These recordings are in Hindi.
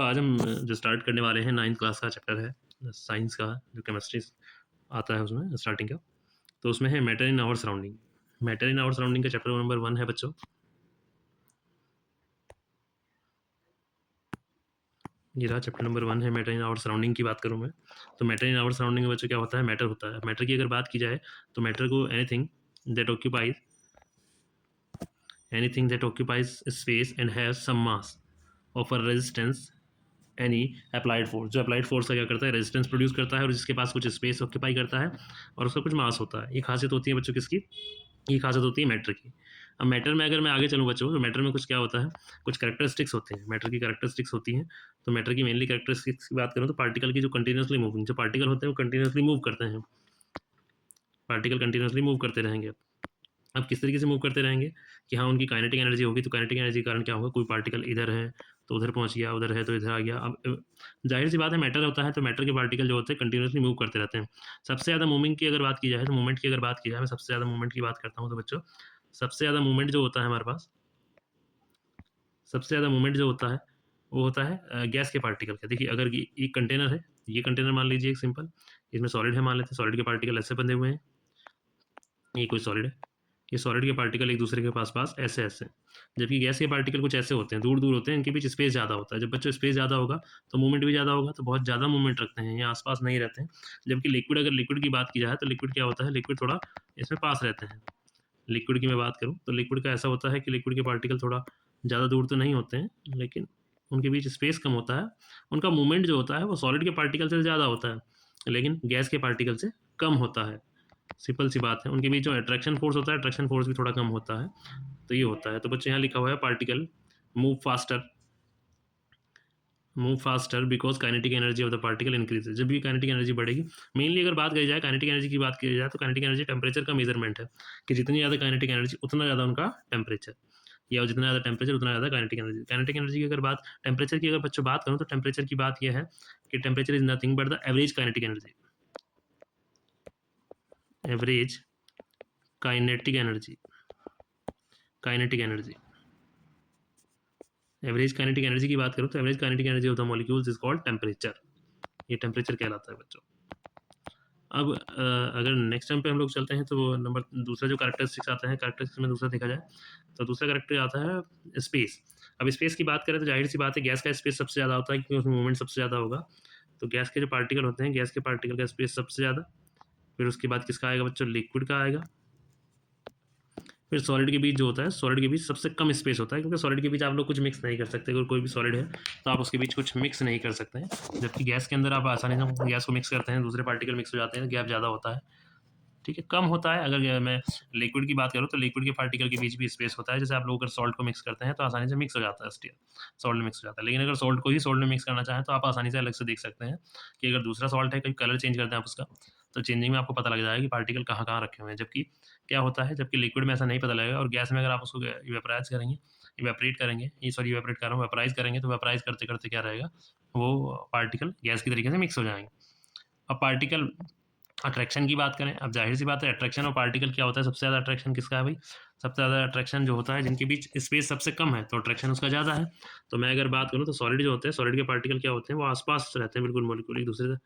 आज हम जो स्टार्ट करने वाले हैं 9th क्लास का चैप्टर है साइंस का, जो केमिस्ट्री आता है उसमें स्टार्टिंग का। तो उसमें है matter in our surrounding. Matter in our surrounding का चैप्टर नंबर 1 है बच्चों। ये रहा चैप्टर नंबर 1 है, मैटर इन आवर सराउंडिंग की बात करूँ मैं। तो मैटर इन आवर सराउंडिंग में बच्चों क्या होता है, मैटर होता है। मैटर की अगर बात की जाए तो मैटर को anything that occupies space and has some mass offer resistance any applied force. जो अप्लाइड फोर्स का क्या करता है, रेजिस्टेंस प्रोड्यूस करता है और जिसके पास कुछ स्पेस ऑक्यूपाई करता है और उसका कुछ मास होता है। ये खासियत होती है बच्चों किसकी, ये खासियत होती है मैटर की। अब मैटर में अगर मैं आगे चलूँ बच्चों, तो मैटर में कुछ क्या होता है, कुछ कैरेक्टरिस्टिक्स होते हैं। मैटर की कैरेक्टरिस्टिक्स होती हैं। तो मैटर की मेनली कैरेक्टरिस्टिक्स की बात करूँ तो पार्टिकल की जो कंटिन्यूसली मूविंग, जो पार्टिकल होते हैं वो कंटिन्यूसली मूव करते हैं। पार्टिकल कंटिन्यूसली मूव करते रहेंगे। अब किस तरीके से मूव करते रहेंगे कि हाँ, उनकी काइनेटिक एनर्जी होगी, तो काइनेटिक एनर्जी के कारण क्या होगा, कोई पार्टिकल इधर है तो उधर पहुंच गया, उधर है तो इधर आ गया। अब जाहिर सी बात है, मैटर होता है तो मैटर के पार्टिकल जो होते हैं कंटिन्यूसली मूव करते रहते हैं। सबसे ज़्यादा मूवमेंट की अगर बात की जाए, तो मूवमेंट की अगर बात की जाए, मैं सबसे ज़्यादा मूवमेंट की बात करता हूँ तो बच्चों, सबसे ज़्यादा मूवमेंट जो होता है हमारे पास, सबसे ज़्यादा मूवमेंट जो होता है वो होता है गैस के पार्टिकल का। देखिए, अगर ये एक कंटेनर है, ये कंटेनर मान लीजिए एक सिंपल, इसमें सॉलिड है मान लेते हैं, सॉलिड के पार्टिकल ऐसे बंधे हुए हैं, ये कोई सॉलिड है, ये सॉलिड के पार्टिकल एक दूसरे के पास पास ऐसे ऐसे, जबकि गैस के पार्टिकल कुछ ऐसे होते हैं, दूर दूर होते हैं, इनके बीच स्पेस ज़्यादा होता है। जब बच्चों स्पेस ज़्यादा होगा तो मूवमेंट भी ज़्यादा होगा, तो बहुत ज़्यादा मूवमेंट रखते हैं, ये आसपास नहीं रहते हैं। जबकि लिक्विड, अगर लिक्विड की बात की जाए तो लिक्विड क्या होता है, लिक्विड थोड़ा इसमें पास रहते हैं। लिक्विड की मैं बात करूँ तो लिक्विड का ऐसा होता है कि लिक्विड के पार्टिकल थोड़ा ज़्यादा दूर तो नहीं होते हैं, लेकिन उनके बीच स्पेस कम होता है। उनका मूवमेंट जो होता है वो सॉलिड के पार्टिकल से ज़्यादा होता है, लेकिन गैस के पार्टिकल से कम होता है। सिंपल सी बात है। उनके बीच जो अट्रैक्शन फोर्स होता है, अट्रैक्शन फोर्स भी थोड़ा कम होता है। तो ये होता है। तो बच्चे यहाँ लिखा हुआ है particle move faster, move faster because kinetic energy of the particle increases. जब भी काइनेटिक एनर्जी बढ़ेगी, मेनली अगर बात करी जाए काइनेटिक एनर्जी की बात की जाए, तो काइनेटिक एनर्जी टेम्परेचर का मेजरमेंट है कि जितनी ज़्यादा काइनेटिक एनर्जी उतना ज़्यादा उनका टेम्परेचर, या जितना ज़्यादा टेम्परेचर उतना ज़्यादा काइनेटिक एनर्जी। काइनेटिक एनर्जी की अगर बात, टेम्परेचर की अगर बच्चों बात करूँ, तो टेम्परेचर की बात यह है कि temperature is nothing but the average kinetic energy, average kinetic energy, kinetic energy, average kinetic energy की बात करूँ तो average kinetic energy of the molecules is called temperature. ये टेम्परेचर कहलाता है बच्चों। अब अगर नेक्स्ट टाइम पे हम लोग चलते हैं तो नंबर दूसरा जो कैरेक्टरिस्टिक्स आता है, कैरेक्टरिस्टिक्स में दूसरा देखा जाए तो दूसरा कैरेक्टर आता है स्पेस। अब स्पेस की बात करें तो जाहिर सी बात है, गैस का स्पेस सबसे ज़्यादा होता है क्योंकि उसमें मूवमेंट सबसे ज़्यादा होगा। तो गैस के जो पार्टिकल होते हैं, गैस के पार्टिकल का स्पेस सबसे ज़्यादा। फिर उसके बाद किसका आएगा बच्चों, लिक्विड का आएगा। फिर सॉलिड के बीच जो होता है, सॉलिड के बीच सबसे कम स्पेस होता है, क्योंकि सॉलिड के बीच आप लोग कुछ मिक्स नहीं कर सकते। अगर कोई भी सॉलिड है तो आप उसके बीच कुछ मिक्स नहीं कर सकते हैं, जबकि गैस के अंदर आप आसानी से गैस को मिक्स करते हैं, दूसरे पार्टिकल मिक्स हो जाते हैं, गैप ज़्यादा होता है, ठीक है, कम होता है। अगर मैं लिक्विड की बात करूँ तो लिक्विड के पार्टिकल के बीच भी स्पेस होता है। जैसे आप लोग अगर सॉल्ट को मिक्स करते हैं तो आसानी से मिक्स हो जाता है, स्टील सॉल्ट में मिक्स हो जाता है। लेकिन अगर सॉल्ट को ही सॉल्ट में मिक्स करना चाहें तो आप आसानी से अलग से देख सकते हैं कि अगर दूसरा सॉल्ट है, कहीं कलर चेंज करते हैं आप उसका, तो चेंजिंग में आपको पता लग जाएगा कि पार्टिकल कहाँ कहाँ रखे हुए हैं। जबकि क्या होता है, जबकि लिक्विड में ऐसा नहीं पता लगेगा। और गैस में अगर आप उसको इवेपराइज करेंगे, इवेपरेट करेंगे, ये सॉरी इवेपरेट कर रहा हूँ, वेपराइज करेंगे, तो वेपराइज करते करते क्या रहेगा, वो पार्टिकल गैस की तरीके से मिक्स हो जाएंगे। अब पार्टिकल अट्रैक्शन की बात करें, अब जाहिर सी बात है, अट्रैक्शन और पार्टिकल क्या होता है, सबसे ज़्यादा अट्रैक्शन किसका है भाई, सबसे ज़्यादा अट्रैक्शन जो होता है जिनके बीच स्पेस सबसे कम है, तो अट्रैक्शन उसका ज़्यादा है। तो मैं अगर बात करूँ तो सॉलिड जो होते हैं, सॉलिड के पार्टिकल क्या होते हैं, वो आसपास रहते हैं, बिल्कुल मॉलिक्यूल एक दूसरे से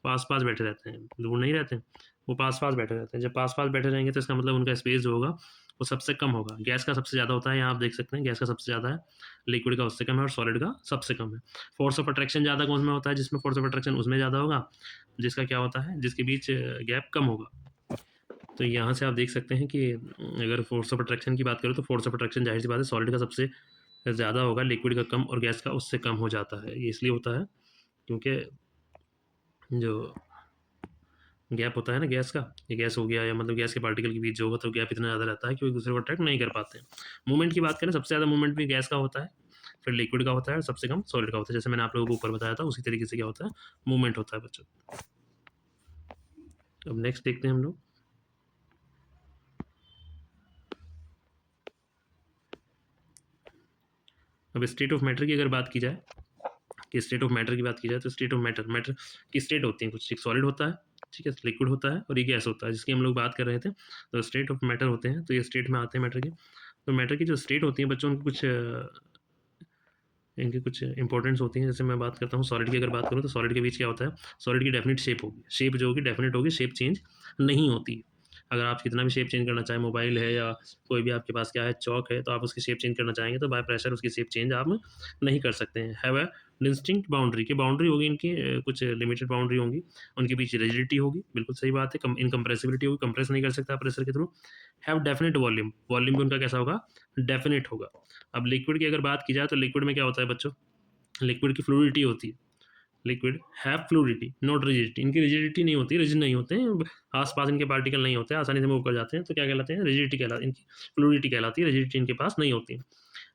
पास पास बैठे रहते हैं, दूर नहीं रहते हैं, वो पास पास बैठे रहते हैं। जब पास पास बैठे रहेंगे तो इसका मतलब उनका स्पेस जो होगा वो सबसे कम होगा। गैस का सबसे ज़्यादा होता है, यहाँ आप देख सकते हैं, गैस का सबसे ज़्यादा है, लिक्विड का उससे कम है, और सॉलिड का सबसे कम है। फोर्स ऑफ अट्रैक्शन ज़्यादा कौन में होता है, जिसमें फोर्स ऑफ अट्रैक्शन उसमें ज़्यादा होगा, जिसका क्या होता है, जिसके बीच गैप कम होगा। तो यहाँ से आप देख सकते हैं कि अगर फोर्स ऑफ अट्रैक्शन की बात करें तो फोर्स ऑफ अट्रैक्शन जाहिर सी बात है सॉलिड का सबसे ज़्यादा होगा, लिक्विड का कम, और गैस का उससे कम हो जाता है। ये इसलिए होता है क्योंकि जो गैप होता है ना गैस का, ये गैस हो गया या मतलब गैस के पार्टिकल के बीच जो होगा, तो गैप इतना ज़्यादा रहता है कि वो एक दूसरे को अट्रैक्ट नहीं कर पाते हैं। मूवमेंट की बात करें, सबसे ज़्यादा मूवमेंट भी गैस का होता है, फिर लिक्विड का होता है, और सबसे कम सॉलिड का होता है। जैसे मैंने आप लोगों को ऊपर बताया था, उसी तरीके से क्या होता है, मूवमेंट होता है बच्चों। अब नेक्स्ट देखते हैं हम लोग। अब स्टेट ऑफ मैटर की अगर बात की जाए, कि स्टेट ऑफ मैटर की बात की जाए, तो स्टेट ऑफ मैटर, मैटर की स्टेट होती है कुछ, एक सॉलिड होता है, ठीक है, लिक्विड होता है, और ये गैस होता है, जिसकी हम लोग बात कर रहे थे। तो स्टेट ऑफ मैटर होते हैं, तो ये स्टेट में आते हैं मैटर के। तो मैटर की जो स्टेट होती है बच्चों, उनको कुछ इनकी कुछ इंपॉर्टेंस होती हैं। जैसे मैं बात करता हूँ सॉलिड की, अगर बात करूँ तो सॉलिड के बीच क्या होता है, सॉलिड की डेफिनेट शेप होगी, शेप जो होगी डेफिनेट होगी, शेप चेंज नहीं होती। अगर आप कितना भी शेप चेंज करना चाहें, मोबाइल है या कोई भी आपके पास क्या है, चौक है, तो आप उसकी शेप चेंज करना चाहेंगे तो बाय प्रेशर उसकी शेप चेंज आप नहीं कर सकते हैं। हैव अ डिस्टिंक्ट बाउंड्री, की बाउंड्री होगी इनकी, कुछ लिमिटेड बाउंड्री होंगी, उनके बीच रिजिडिटी होगी, बिल्कुल सही बात है। इनकम्प्रेसिबिलिटी होगी, कंप्रेस नहीं कर सकता प्रेशर के through. Have definite volume, volume भी उनका कैसा होगा, डेफिनेट होगा। अब लिक्विड की अगर बात की जाए तो लिक्विड में क्या होता है बच्चों, लिक्विड की फ्लूइडिटी होती है, liquid have fluidity not rigidity, इनकी रिजिडिटी नहीं होती, रिजिड नहीं होते हैं, आसपास इनके पार्टिकल नहीं होते, आसानी से मूव कर जाते हैं, तो क्या कहलाते हैं, रिजिडिटी कहलाती, इनकी फ्लूइडिटी कहलाती है, रिजिडिटी इनके पास नहीं होती है।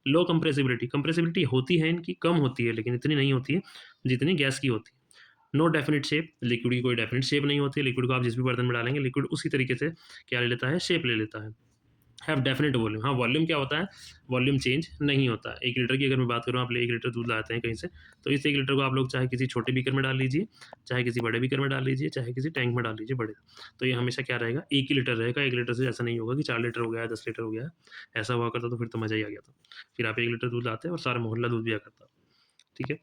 लो कंप्रेसिबिलिटी, कंप्रेसिबिलिटी होती है इनकी, कम होती है लेकिन इतनी नहीं होती है जितनी गैस की होती है। नो डेफिनेट शेप, लिक्विड की कोई डेफिनेट शेप नहीं होती, लिक्विड को आप जिस भी बर्तन में डालेंगे लिक्विड उसी तरीके से क्या ले लेता है, शेप ले लेता है। हैव डेफिनेट वॉल्यूम, हाँ वॉल्यूम क्या होता है, वॉल्यूम चेंज नहीं होता। 1 लीटर की अगर मैं बात करूँ, आप 1 लीटर दूध लाते हैं कहीं से, तो इस 1 लीटर को आप लोग चाहे किसी छोटे बीकर में डाल लीजिए, चाहे किसी बड़े बीकर में डाल लीजिए, चाहे किसी टैंक में डाल लीजिए बड़े, तो ये हमेशा क्या रहेगा, 1 ही लीटर रहेगा। 1 लीटर से ऐसा नहीं होगा कि 4 लीटर हो गया है, 10 लीटर हो गया है, ऐसा हुआ करता तो फिर तो मज़ा ही आ गया था। फिर आप 1 लीटर दूध लाते और सारा मोहल्ला दूध पिया करता। ठीक है,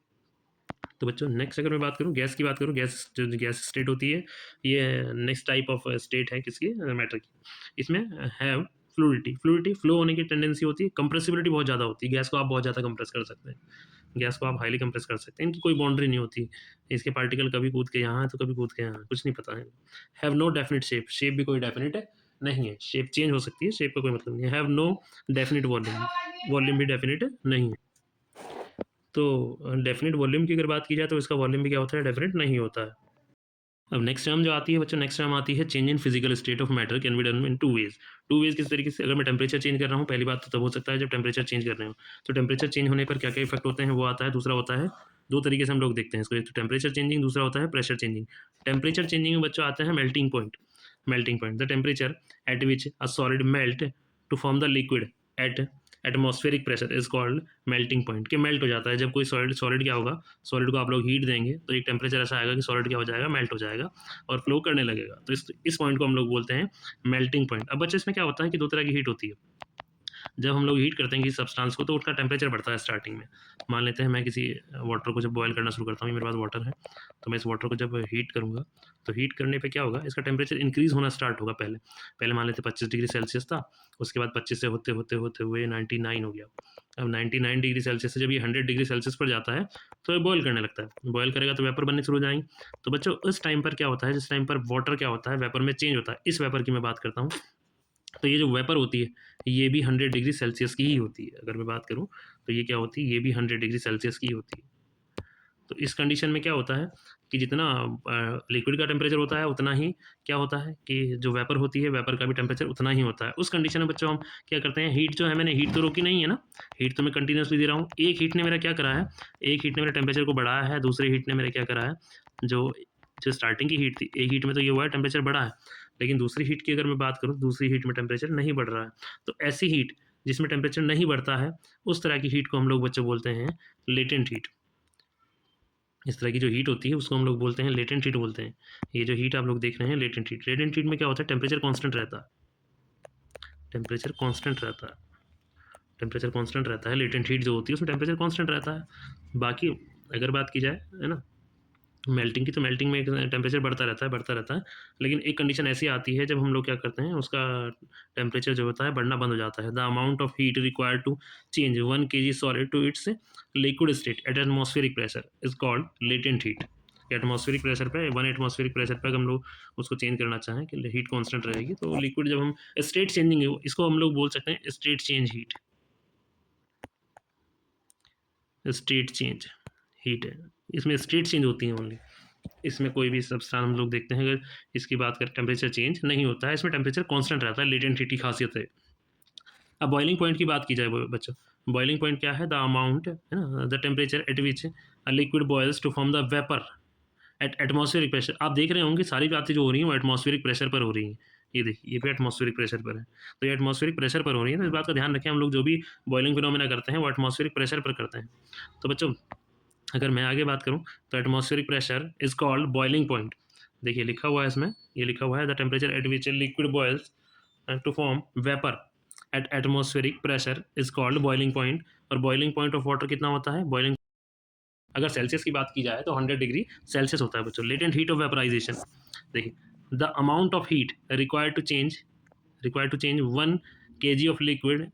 तो बच्चों नेक्स्ट अगर मैं बात करूँ गैस की, बात करूँ गैस, जो गैस स्टेट होती है, ये नेक्स्ट टाइप ऑफ स्टेट है किसकी, मैटर की। इसमें हैव फ्लूइडिटी, फ्लूइडिटी फ्लो होने की टेंडेंसी होती है, कंप्रेसिबिलिटी बहुत ज़्यादा होती है, गैस को आप बहुत ज़्यादा कंप्रेस कर सकते हैं, गैस को आप हाईली कंप्रेस कर सकते हैं, इनकी कोई बाउंड्री नहीं होती, इसके पार्टिकल कभी कूद के यहाँ है तो कभी कूद के यहाँ, कुछ नहीं पता है। Have no definite shape, shape भी कोई डेफिनेट है नहीं है, शेप चेंज हो सकती है, शेप का कोई मतलब नहीं है। Have no definite volume, volume भी डेफिनेट नहीं है। तो डेफिनेट वॉल्यूम की अगर बात की जाए तो इसका वॉल्यूम भी क्या होता है, डेफिनेट नहीं होता है। अब नेक्स्ट टर्म जो आती है बच्चों, नेक्स्ट टर्म आती है change in physical state of matter can be done in 2 ways. 2 ways किस तरीके से, अगर मैं टेम्परेचर चेंज कर रहा हूँ, पहली बात तो तब हो सकता है जब टेम्परेचर चेंज कर रहे हो, तो टेम्परेचर चेंज होने पर क्या क्या इफेक्ट होते हैं वो आता है। दूसरा होता है, 2 तरीके से हम लोग देखते हैं इसको, एक तो टेम्परेचर चेंजिंग, दूसरा होता है प्रेशर चेंजिंग। टेम्परेचर चेंजिंग में बच्चों आता है melting point, melting point the temperature at which a solid melt to form the liquid at atmospheric pressure is called melting point, के मेल्ट हो जाता है जब कोई सॉलिड, सॉलिड क्या होगा, सॉलिड को आप लोग हीट देंगे तो एक टेम्परेचर ऐसा आएगा कि सॉलिड क्या हो जाएगा, मेल्ट हो जाएगा और फ्लो करने लगेगा, तो इस पॉइंट को हम लोग बोलते हैं मेल्टिंग पॉइंट। अब बच्चे इसमें क्या होता है कि 2 तरह की हीट होती है, जब हम लोग हीट करते हैं किसी सब्सटेंस को तो उसका टेम्परेचर बढ़ता है स्टार्टिंग में। मान लेते हैं मैं किसी वाटर को जब बॉयल करना शुरू करता हूँ, मेरे पास वाटर है, तो मैं इस वाटर को जब हीट करूँगा तो हीट करने पे क्या होगा, इसका टेम्परेचर इंक्रीज़ होना स्टार्ट होगा। पहले पहले मान लेते 25 डिग्री सेल्सियस था, उसके बाद 25 से होते होते होते हुए 99 हो गया। अब 99 डिग्री सेल्सियस से जब ये 100 डिग्री सेल्सियस पर जाता है तो ये बॉयल करने लगता है, बॉयल करेगा तो वेपर बनने शुरू हो जाएंगे। तो बच्चों उस टाइम पर क्या होता है, जिस टाइम पर वाटर क्या होता है, वेपर में चेंज होता है, इस वेपर की मैं बात करता हूँ। तो ये जो वेपर होती है ये भी 100 डिग्री सेल्सियस की ही होती है, अगर मैं बात करूँ तो ये क्या होती है, ये भी 100 डिग्री सेल्सियस की होती है। तो इस कंडीशन में क्या होता है कि जितना लिक्विड का टेम्परेचर होता है उतना ही क्या होता है कि जो वेपर होती है, वेपर का भी टेम्परेचर उतना ही होता है। उस कंडीशन में बच्चों हम क्या करते हैं, हीट जो है, मैंने हीट तो रोकी नहीं है ना, हीट तो मैं कंटिन्यूसली दे रहा हूँ। एक हीट ने मेरा क्या करा है, एक हीट ने मेरे टेम्परेचर को बढ़ाया है, दूसरे हीट ने मेरा क्या करा है, जो जो स्टार्टिंग की हीट थी, एक हीट में तो ये हुआ है टेम्परेचर बढ़ा है, लेकिन दूसरी हीट की अगर मैं बात करूँ, दूसरी हीट में टेम्परेचर नहीं बढ़ रहा है। तो ऐसी हीट जिसमें टेम्परेचर नहीं बढ़ता है, उस तरह की हीट को हम लोग बच्चों बोलते हैं लेटेंट हीट। इस तरह की जो हीट होती है उसको हम लोग बोलते हैं लेटेंट हीट बोलते हैं। ये जो हीट आप लोग देख रहे हैं लेटेंट हीट, लेटेंट हीट में क्या होता है, टेम्परेचर कांस्टेंट रहता है, टेम्परेचर कांस्टेंट रहता है, टेम्परेचर कांस्टेंट रहता है। लेटेंट हीट जो होती है उसमें टेम्परेचर कांस्टेंट रहता है। बाकी अगर बात की जाए है ना मेल्टिंग की, तो मेल्टिंग में टेम्परेचर बढ़ता रहता है, बढ़ता रहता है, लेकिन एक कंडीशन ऐसी आती है जब हम लोग क्या करते हैं, उसका टेम्परेचर जो होता है बढ़ना बंद हो जाता है। The amount of heat required to change 1 kg solid to its liquid state at atmospheric pressure is called latent heat. Atmospheric pressure पे, 1 एटमॉस्फेरिक प्रेशर पे हम लोग उसको चेंज करना चाहें कि हीट कांस्टेंट रहेगी, तो लिक्विड जब हम स्टेट चेंजिंग है, इसको हम लोग बोल सकते हैं state change heat, state change heat है, इसमें स्टेट चेंज होती है ओनली। इसमें कोई भी सब्सटेंस हम लोग देखते हैं, अगर इसकी बात करें टेम्परेचर चेंज नहीं होता है, इसमें टेम्परेचर कांस्टेंट रहता है, लेटेंट हीट की खासियत है। अब बॉइलिंग पॉइंट की बात की जाए बच्चों, बॉइलिंग पॉइंट क्या है, द अमाउंट है ना, the temperature at which a liquid boils to form the vapour at atmospheric pressure. आप देख रहे होंगे सारी बातें जो हो रही हैं वो एटमॉस्फेरिक प्रेशर पर हो रही हैं। ये देखिए ये भी एटमॉस्फेरिक प्रेशर पर है, तो ये एटमॉस्फेरिक प्रेशर पर हो रही है, तो इस बात का ध्यान रखें, हम लोग जो भी बॉइलिंग फिनोमेना करते हैं वो एटमॉस्फेरिक प्रेशर पर करते हैं। तो बच्चों अगर मैं आगे बात करूँ तो atmospheric pressure is called boiling point. देखिए लिखा हुआ है इसमें, ये लिखा हुआ है the temperature at which liquid boils to form vapour at atmospheric pressure is called boiling point. और बॉइलिंग पॉइंट ऑफ वाटर कितना होता है, बॉइलिंग अगर सेल्सियस की बात की जाए तो 100 डिग्री सेल्सियस होता है बच्चों। लेटेंट हीट ऑफ वेपराइजेशन, देखिए the amount of heat required to change 1 kg of liquid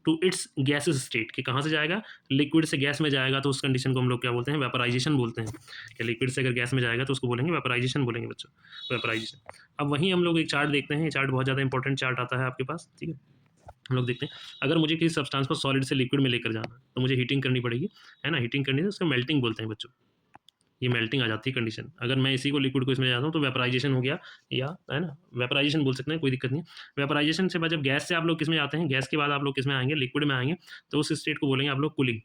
to its gases state, कि कहाँ से जाएगा, लिक्विड से गैस में जाएगा, तो उस कंडीशन को हम लोग क्या बोलते हैं, वेपराइजेशन बोलते हैं। कि लिक्विड से अगर गैस में जाएगा तो उसको बोलेंगे वेपराइजेशन बोलेंगे बच्चों, वेपराइजेशन। अब वहीं हम लोग एक चार्ट देखते हैं, ये चार्ट बहुत ज़्यादा इंपॉर्टेंट चार्ट आता है आपके पास, ठीक है। हम लोग देखते हैं, अगर मुझे किसी सब्सटेंस को सॉलिड से लिक्विड में लेकर जाना है तो मुझे हीटिंग करनी पड़ेगी, है ना। हीटिंग करनी है, उसको मेल्टिंग बोलते हैं बच्चों। ये मेल्टिंग आ जाती है कंडीशन। अगर मैं इसी को लिक्विड को इसमें जाता हूँ तो वेपराइजेशन हो गया, या है ना, वेपराइजेशन बोल सकते हैं, कोई दिक्कत नहीं। वेपराइजेशन से बाद जब गैस से आप लोग किस में जाते हैं, गैस के बाद आप लोग किस में आएंगे, लिक्विड में आएंगे, तो उस स्टेट को बोलेंगे आप लोग कूलिंग।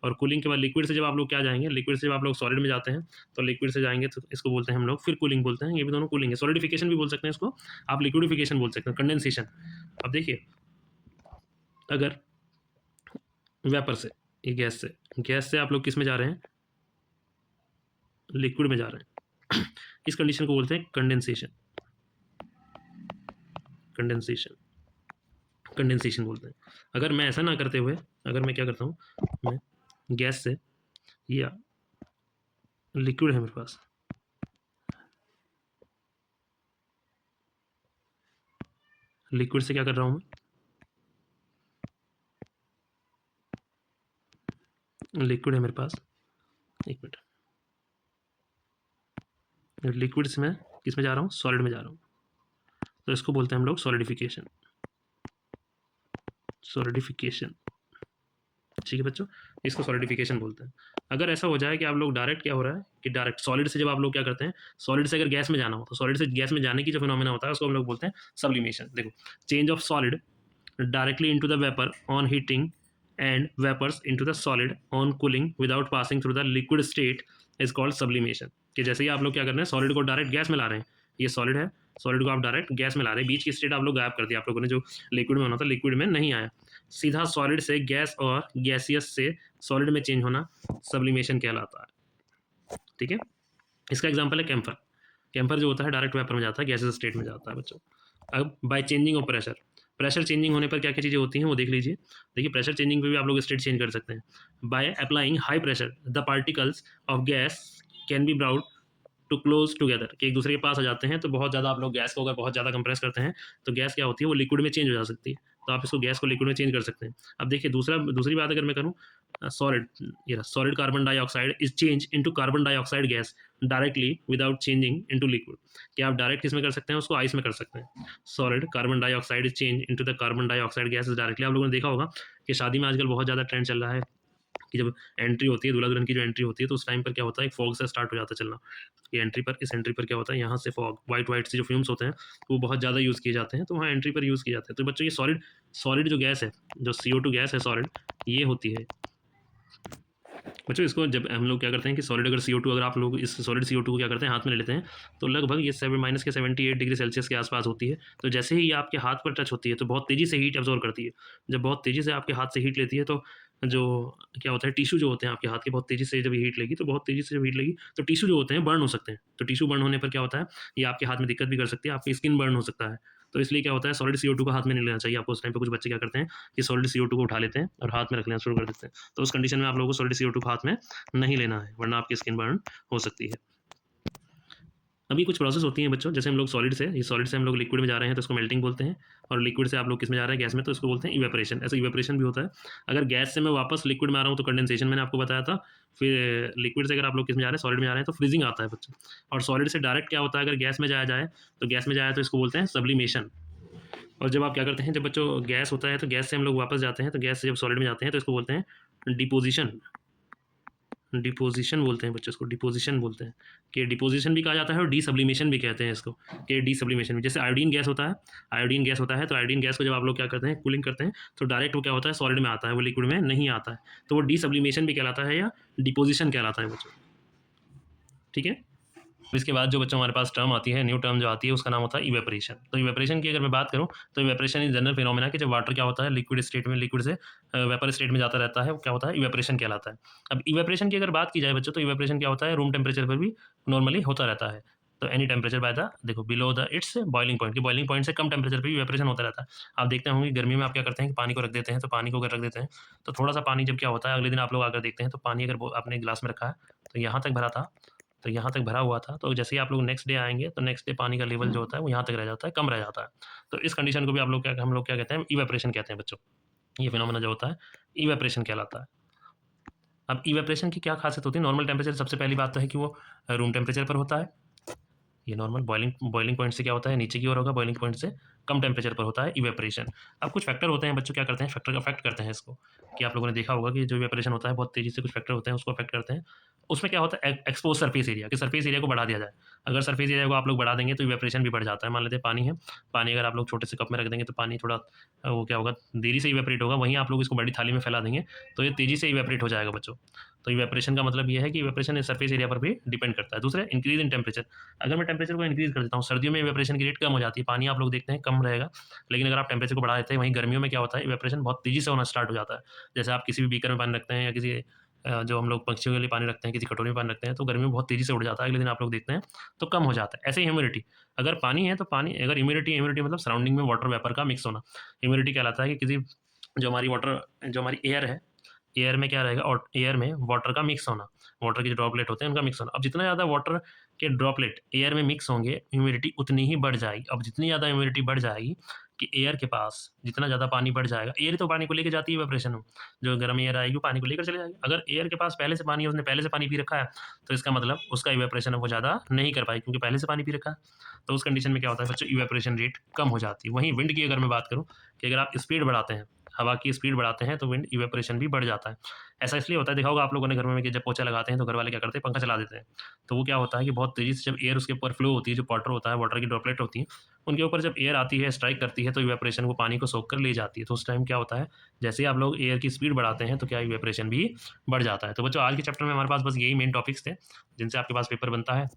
और कूलिंग के बाद लिक्विड से जब आप लोग क्या जाएंगे, लिक्विड से जब आप लोग सॉलिड में जाते हैं, तो लिक्विड से जाएंगे तो इसको बोलते हैं हम लोग फिर कूलिंग बोलते हैं। ये भी दोनों कूलिंग है, सॉलिडिफिकेशन भी बोल सकते हैं इसको आप, लिक्विडिफिकेशन बोल सकते हैं, कंडेंसेशन। अब देखिए, अगर वेपर से, ये गैस से आप लोग किस में जा रहे हैं, लिक्विड में जा रहे हैं, इस कंडीशन को बोलते हैं कंडेंसेशन। कंडेंसेशन बोलते हैं। अगर मैं ऐसा ना करते हुए, अगर मैं क्या करता हूँ, मैं गैस से, या लिक्विड है मेरे पास, लिक्विड से क्या कर रहा हूँ मैं, लिक्विड है मेरे पास, एक मिनट, लिक्विड से मैं किस में जा रहा हूँ, सॉलिड में जा रहा हूँ, तो इसको बोलते हैं हम लोग सॉलिडिफिकेशन। ठीक है बच्चों, इसको सॉलिडिफिकेशन बोलते हैं। अगर ऐसा हो जाए कि आप लोग डायरेक्ट, क्या हो रहा है कि डायरेक्ट सॉलिड से जब आप लोग क्या करते हैं, सॉलिड से अगर गैस में जाना हो, तो सॉलिड से गैस में जाने की जो फिनोमेना होता है उसको हम लोग बोलते हैं सब्लिमेशन। देखो, change of solid directly into the vapour on heating and vapours into the solid on cooling without passing through the liquid state is called sublimation. कि जैसे ही आप लोग क्या कर रहे हैं, सॉलिड को डायरेक्ट गैस में ला रहे हैं, ये सॉलिड है, सॉलिड को आप डायरेक्ट गैस में ला रहे हैं, बीच की स्टेट आप लोग गायब कर दिया आप लोगों ने, जो लिक्विड में होना था लिक्विड में नहीं आया, सीधा सॉलिड से गैस और गैसियस से सॉलिड में चेंज होना सब्लिमेशन कहलाता है। ठीक है, इसका एग्जांपल है कैम्फर। कैम्फर जो होता है डायरेक्ट वेपर में जाता है, गैसेस स्टेट में जाता है बच्चों। अब by changing of pressure, pressure changing होने पर क्या क्या चीज़ें होती हैं वो देख लीजिए। देखिए, प्रेशर चेंजिंग पे भी आप लोग स्टेट चेंज कर सकते हैं। By applying high pressure the particles of gas can be brought to close together, कि एक दूसरे के पास आ जाते हैं, तो बहुत ज़्यादा आप लोग गैस को अगर बहुत ज़्यादा कंप्रेस करते हैं तो गैस क्या होती है, वो लिक्विड में चेंज हो जा सकती है, तो आप इसको गैस को लिक्विड में चेंज कर सकते हैं। अब देखिए, दूसरी बात अगर मैं करूँ, सॉलिड, ये solid carbon dioxide is change into carbon dioxide gas directly without changing into liquid. क्या आप डायरेक्ट किस में कर सकते हैं, उसको आइस में कर सकते हैं। Solid carbon dioxide is change into the carbon dioxide gas directly. आप लोगों ने देखा होगा कि शादी में आजकल बहुत ज़्यादा ट्रेंड चल रहा है कि जब एंट्री होती है, दूल्हा दुल्हन की जो एंट्री होती है, तो उस टाइम पर क्या होता है, एक फॉग से स्टार्ट हो जाता है चलना। ये एंट्री पर, इस एंट्री पर क्या होता है, यहाँ से फॉग, वाइट से जो फ्यूम्स होते हैं वो बहुत ज़्यादा यूज़ किए जाते हैं, तो वहाँ एंट्री पर यूज़ किए जाते हैं। तो बच्चों, ये सॉलिड जो गैस है, जो CO2 गैस है सॉलिड, ये होती है बच्चों। इसको जब हम लोग क्या करते हैं कि सॉलिड अगर CO2, अगर आप लोग इस सॉलिड CO2 को क्या करते हैं, हाथ में ले लेते हैं, तो लगभग ये -78 डिग्री सेल्सियस के आसपास होती है। तो जैसे ही ये आपके हाथ पर टच होती है तो बहुत तेज़ी से हीट एब्जॉर्व करती है। जब बहुत तेज़ी से आपके हाथ से हीट लेती है, तो जो क्या होता है, टिश्यू जो होते हैं आपके हाथ के, बहुत तेज़ी से जब हीट लेगी, तो बहुत तेज़ी से जब हीट लेगी तो टिश्यू जो होते हैं बर्न हो सकते हैं। तो टिश्यू बर्न होने पर क्या होता है, ये आपके हाथ में दिक्कत भी कर सकती है, आपकी स्किन बर्न हो सकता है। तो इसलिए क्या होता है, सॉलिड CO2 को हाथ में नहीं लेना चाहिए आपको। उस टाइम पे कुछ बच्चे क्या करते हैं कि सॉलिड CO2 को उठा लेते हैं और हाथ में रख लेना शुरू कर देते हैं। तो उस कंडीशन में आप लोगों को सॉलिड CO2 को हाथ में नहीं लेना है, वरना आपकी स्किन बर्न हो सकती है। अभी कुछ प्रोसेस होती हैं बच्चों, जैसे हम लोग सॉलिड से हम लोग लिक्विड में जा रहे हैं तो इसको मेल्टिंग बोलते हैं, और लिक्विड से आप लोग किस में जा रहे हैं, गैस में, तो इसको बोलते हैं इवेपोरेशन। ऐसा इवेपोरेशन भी होता है। अगर गैस से मैं वापस लिक्विड में आ रहा हूँ तो कंडेंसेशन मैंने आपको बताया था। फिर लिक्विड से अगर आप लोग किस में जा रहे हैं, सॉलिड में जा रहे हैं, तो फ्रीजिंग आता है बच्चों। और सॉलिड से डायरेक्ट क्या होता है, अगर गैस में जाया जाए तो इसको बोलते हैं सब्लिमेशन। और जब आप क्या करते हैं, जब बच्चों गैस होता है तो गैस से हम लोग वापस जाते हैं, तो गैस से जब सॉलिड में जाते हैं तो इसको बोलते हैं डिपोजिशन। डिपोजिशन बोलते हैं बच्चों, इसको डिपोजिशन बोलते हैं। कि डिपोजिशन भी कहा जाता है और डीसब्लिमेशन भी कहते हैं इसको। कि डीसब्लिमेशन भी, जैसे आयोडीन गैस होता है, तो आयोडीन गैस को जब आप लोग क्या करते हैं, कूलिंग करते हैं, तो डायरेक्ट वो क्या होता है, सॉलिड में आता है, वो लिक्विड में नहीं आता है, तो वो डीसब्लिमेशन भी कहलाता है या डिपोजिशन कहलाता है बच्चों। ठीक है, इसके बाद जो बच्चों हमारे पास टर्म आती है, न्यू टर्म जो आती है, उसका नाम होता है इवेपोरेशन। तो इवेपोरेशन की अगर मैं बात करूँ, तो इवेपोरेशन इज जनरल फिनोमेना कि जब वाटर क्या होता है, लिक्विड से वेपर स्टेट में जाता रहता है, वो क्या होता है, इवेपोरेशन कहलाता है। अब इवेपोरेशन की अगर बात की जाए बच्चों, तो इवेपोरेशन क्या होता है, रूम टेम्परेचर पर भी नॉर्मली होता रहता है। तो एनी टेम्परेचर बाय द, देखो below the it's boiling point, कि बॉइलिंग पॉइंट से कम टेम्परेचर पे इवेपोरेशन होता रहता है। आप देखते होंगे गर्मी में आप क्या करते हैं कि पानी को रख देते हैं, तो पानी को अगर रख देते हैं तो थोड़ा सा पानी जब क्या होता है, अगले दिन आप लोग आकर देखते हैं तो पानी अगर आपने गिलास में रखा है तो यहाँ तक भरा था, तो यहाँ तक भरा हुआ था, तो जैसे ही आप लोग नेक्स्ट डे आएंगे तो नेक्स्ट डे पानी का लेवल जो होता है वो यहाँ तक रह जाता है, कम रह जाता है। तो इस कंडीशन को भी हम लोग क्या कहते हैं, इवेपोरेशन कहते हैं बच्चों। ये फिनोमेना जो होता है इवेपोरेशन कहलाता है। अब इवेपोरेशन की क्या खासियत होती है, नॉर्मल टेम्परेचर, सबसे पहली बात तो है कि वो रूम टेम्परेचर पर होता है। ये नॉर्मल बॉइलिंग पॉइंट से क्या होता है, नीचे की ओर होगा, बॉइलिंग पॉइंट से कम टेम्परेचर पर होता है इवेपोरेशन। अब कुछ फैक्टर होते हैं बच्चों, क्या करते हैं, फैक्टर अफेक्ट करते हैं इसको, कि आप लोगों ने देखा होगा कि जो इवेपोरेशन होता है बहुत तेजी से कुछ फैक्टर होते हैं उसको अफेक्ट करते हैं। उसमें क्या होता है, एक्सपोज सरफेस एरिया, कि सरफेस एरिया को बढ़ा दिया जाए। अगर सरफेस एरिया को आप लोग बढ़ा देंगे तो इवेपोरेशन भी बढ़ जाता है। मान लेते हैं पानी है, पानी अगर आप लोग छोटे से कप में रख देंगे तो पानी थोड़ा वो क्या होगा, देरी से इवेपोरेट होगा, वहीं आप लोग इसको बड़ी थाली में फैला देंगे तो ये तेजी से इवेपोरेट हो जाएगा बच्चों। तो इवेपोरेशन का मतलब ये है कि इवेपोरेशन सरफेस एरिया पर भी डिपेंड करता है। दूसरा, इंक्रीज इन टेम्परेचर, अगर मैं टेम्परेचर को इंक्रीज कर देता हूँ, सर्दियों में इवेपोरेशन की रेट कम हो जाती है, पानी आप लोग देखते हैं कम रहेगा, लेकिन अगर आप टेम्परेचर को बढ़ा देते हैं, वहीं गर्मियों में क्या होता है, इवेपोरेशन बहुत तेजी से होना स्टार्ट हो जाता है। जैसे आप किसी भी बीकर में पानी रखते हैं या किसी जो हम लोग पक्षियों के लिए पानी रखते हैं, किसी कटोरी में पानी रखते हैं, तो गर्मी में बहुत तेजी से उड़ जाता है, अगले दिन आप लोग देखते हैं तो कम हो जाता है। ऐसे ही ह्यूमिडिटी, अगर पानी है तो पानी, अगर ह्यूमिडिटी मतलब सराउंडिंग में वाटर वेपर का मिक्स होना, ह्यूमिडिटी कहलाता है कि किसी जो हमारी एयर है, एयर में क्या रहेगा, और एयर में वाटर का मिक्स होना, वाटर के जो ड्रॉपलेट होते हैं उनका मिक्स होना। अब जितना ज़्यादा वाटर के ड्रॉपलेट एयर में मिक्स होंगे, ह्यूमिडिटी उतनी ही बढ़ जाएगी। अब जितनी ज़्यादा ह्यूमिडिटी बढ़ जाएगी कि एयर के पास जितना ज़्यादा पानी बढ़ जाएगा, एयर तो पानी को लेकर जाती है इवेपोरेशन में, जो गर्म एयर आएगी वो पानी को लेकर चले जाएगी। अगर एयर के पास पहले से पानी है, उसने पहले से पानी पी रखा है, तो इसका मतलब उसका इवेपोरेशन वो ज़्यादा नहीं कर पाएगी, क्योंकि पहले से पानी पी रखा है। तो उस कंडीशन में क्या होता है बच्चों, इवेपोरेशन रेट कम हो जाती है। वहीं विंड की अगर मैं बात करूँ, कि अगर आप स्पीड बढ़ाते हैं, हवा की स्पीड बढ़ाते हैं, तो विंड इवेपोरेशन भी बढ़ जाता है। ऐसा इसलिए होता है, देखा होगा आप लोगों ने घर में कि जब पोछा लगाते हैं तो घर वाले क्या करते हैं, पंखा चला देते हैं। तो वो क्या होता है कि बहुत तेज़ी से जब एयर उसके ऊपर फ्लो होती है, जो वाटर होता है, वाटर की ड्रॉपलेट होती है, उनके ऊपर जब एयर आती है, स्ट्राइक करती है, तो इवेपोरेशन वो पानी को सोख कर ले जाती है। तो उस टाइम क्या होता है, जैसे ही आप लोग एयर की स्पीड बढ़ाते हैं तो क्या इवेपोरेशन भी बढ़ जाता है। तो बच्चों आज के चैप्टर में हमारे पास बस यही मेन टॉपिक्स थे जिनसे आपके पास पेपर बनता है।